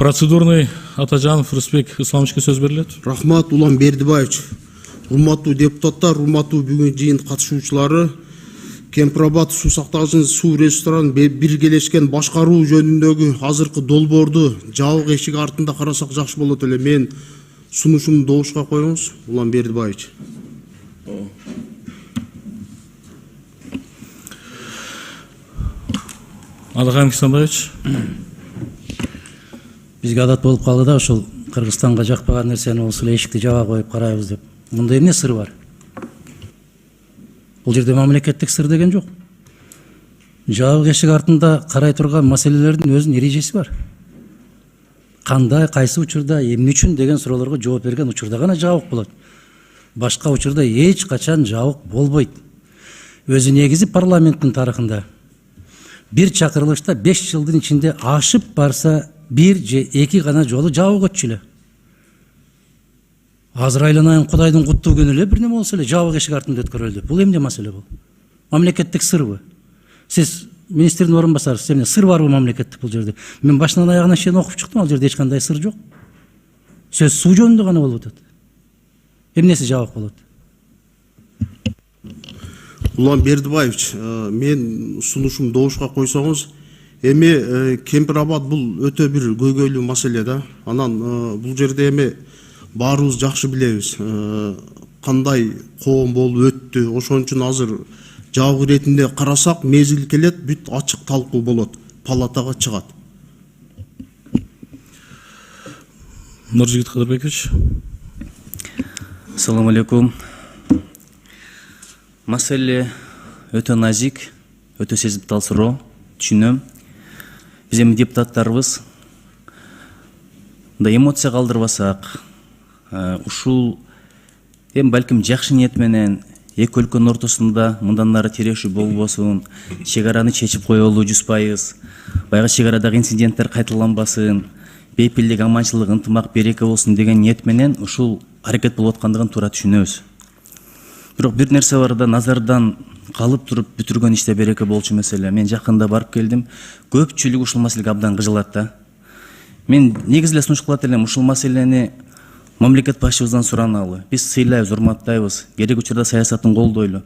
Процедурный Атажанов Рысбек Исламовичке сөз берилет. Рахмат, Улан Бердибаевич. Урматтуу депутаттар, урматтуу бүгүн жыйын катышуучулары, Кемпирабад суу сактагычын суу ресурстарын биргелешкен башкаруу жөнүндөгү азыркы долбоорду жабык эшик артында карасак жакшы болот эле. Мен сунушумду добушка коюңуз, Улан Бердибаевич. Адаган Кисанбаевич. Бизге адат болуп калды да, ошол Кыргызстанга жакпаган нерсени болсо эле эшикти жаба коюп карайбыз деп. Мында эмне сыр бар? Бул жерде мамлекеттик сыр деген жок. Жабык эшик артында карай турган маселелердин өзүнүн эрежеси бар. Кандай, кайсы учурда, эмне үчүн деген суроолорго жооп берген учурда гана жабык болот. Башка учурда эч качан жабык болбойт. Өзү негизи парламенттин тарыхында бир чакырылышта 5 жылдын ичинде ашып барса 1 же 2 гана жолу жабык өтчү эле. Азыр айланайын Кудайдын куттуу күнү эле бир неме болсо эле жабык эшик артында өткөрүлдү. Бул эмне маселе бул? Мамлекеттик сырбы? Сиз министрдин орун басарысыз, эмне сыр барбы мамлекеттик бул жерде? Мен башынан аягына чейин окуп чыктым, ал жерде эч кандай сыр жок. Сөз суу жөнүндө гана болуп атат. Эмнеси жабык болот? Улан Бердибаевич, мен сунушум добушка койсоңуз, эми Кемпирабад бул өтө бир көйгөйлүү маселе да. Анан бул жерде эми баарыбыз жакшы билебиз. Кандай коом болуп өттү. Ошон үчүн азыр жабык иретинде карасак, мезгил келет, бүт ачык талкуу болот, палатага чыгат. Нуржигит Кадырбекович. Ассаламу алейкум. Маселе өтө назик, өтө сезиптал суроо, түшүнөм. Биз эми депутаттарыбыз да эмоция калтырбасак, ушул эми балким жакшы ниет менен эки өлкөнүн ортосунда мындан ары тирешүү болбосун, чек араны чечип коелу 100%, баягы чек арадагы инциденттер кайталанбасын, бейпилдик, аманчылык, ынтымак, береке болсун деген ниет менен ушул аракет болуп аткандыгын туура түшүнөбүз. Бирок бир нерсе бар да, назардан калып туруп бүтүргөн иште береке болчу маселе. Мен жакында барып келдим. Көпчүлүк ушул маселеге абдан кыжылат да. Мен негизи эле сунуш кылат элем, ушул маселени мамлекет башчыбыздан сураналы. Биз сыйлайбыз, урматтайбыз, керек учурда саясатын колдойлу.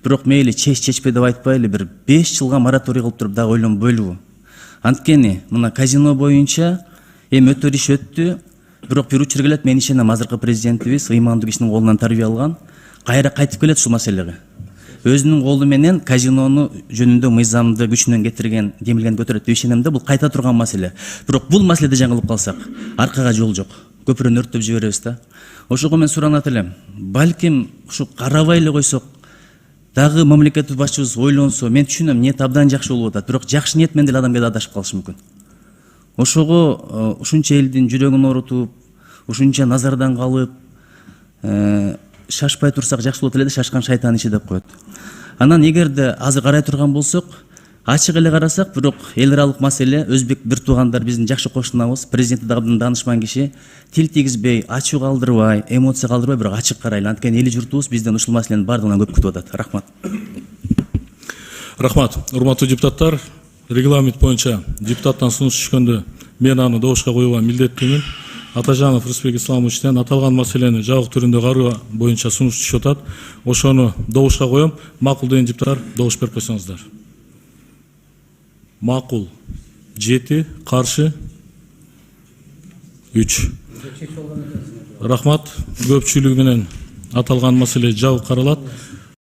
Бирок мейли чечпе деп айтпайлы, бир 5 жылга мораторий кылып туруп дагы ойлонбойлубу? Анткени мына казино боюнча эми өтөр иш өттү. Бирок бир учур келет, мен ишенем, азыркы президентибиз ыймандуу кишинин колунан тарбия алган, кайра кайтып келет ушул маселеге. Өзүнүн колу менен казинону жөнүндө мыйзамды күчүнөн кетирген, демилген көтөрөт деп ишенем да, бул кайта турган маселе. Бирок бул маселеде жаңылып калсак, аркага жол жок. Көпүрөнү өрттөп жиберебиз да. Ошого мен суранат элем. Балким ушу карабай эле койсок, дагы мамлекет башчыбыз ойлонсо, мен түшүнөм, ниет абдан жакшы болуп атат. Бирок жакшы ниет менен деле адам кээде адашып калышы мүмкүн. Ошого ушунча элдин жүрөгүн оорутуп, ушунча назардан калып, шашпай турсак жакшы болот эле, шашкан шайтан иши деп коет. Анан эгерде азыр карай турган болсок, ачык эле карасак, бирок эл аралык маселе, өзбек бир туугандар, биздин жакшы кошунабыз, президенти дагы даанышман киши, тил тийгизбей, ачуу калтырбай, эмоция калтырбай, бирок ачык карайлы. Анткени эли журтубуз бизден ушул маселенин бардыгынан көп күтүп атат. Рахмат. Рахмат. Урматтуу депутаттар, регламент боюнча депутаттан сунуш түшкөндө мен аны добушка коюуга милдеттүүмүн. Атажанов Рысбек Исламовичтен аталган маселени жабык түрүндө кароо боюнча сунуш түшүп атат. Ошону добушка коем. Макул деген депутаттар добуш берип койсоңуздар. Макул 7, каршы 3. Рахмат. Көпчүлүгү менен аталган маселе жабык каралат.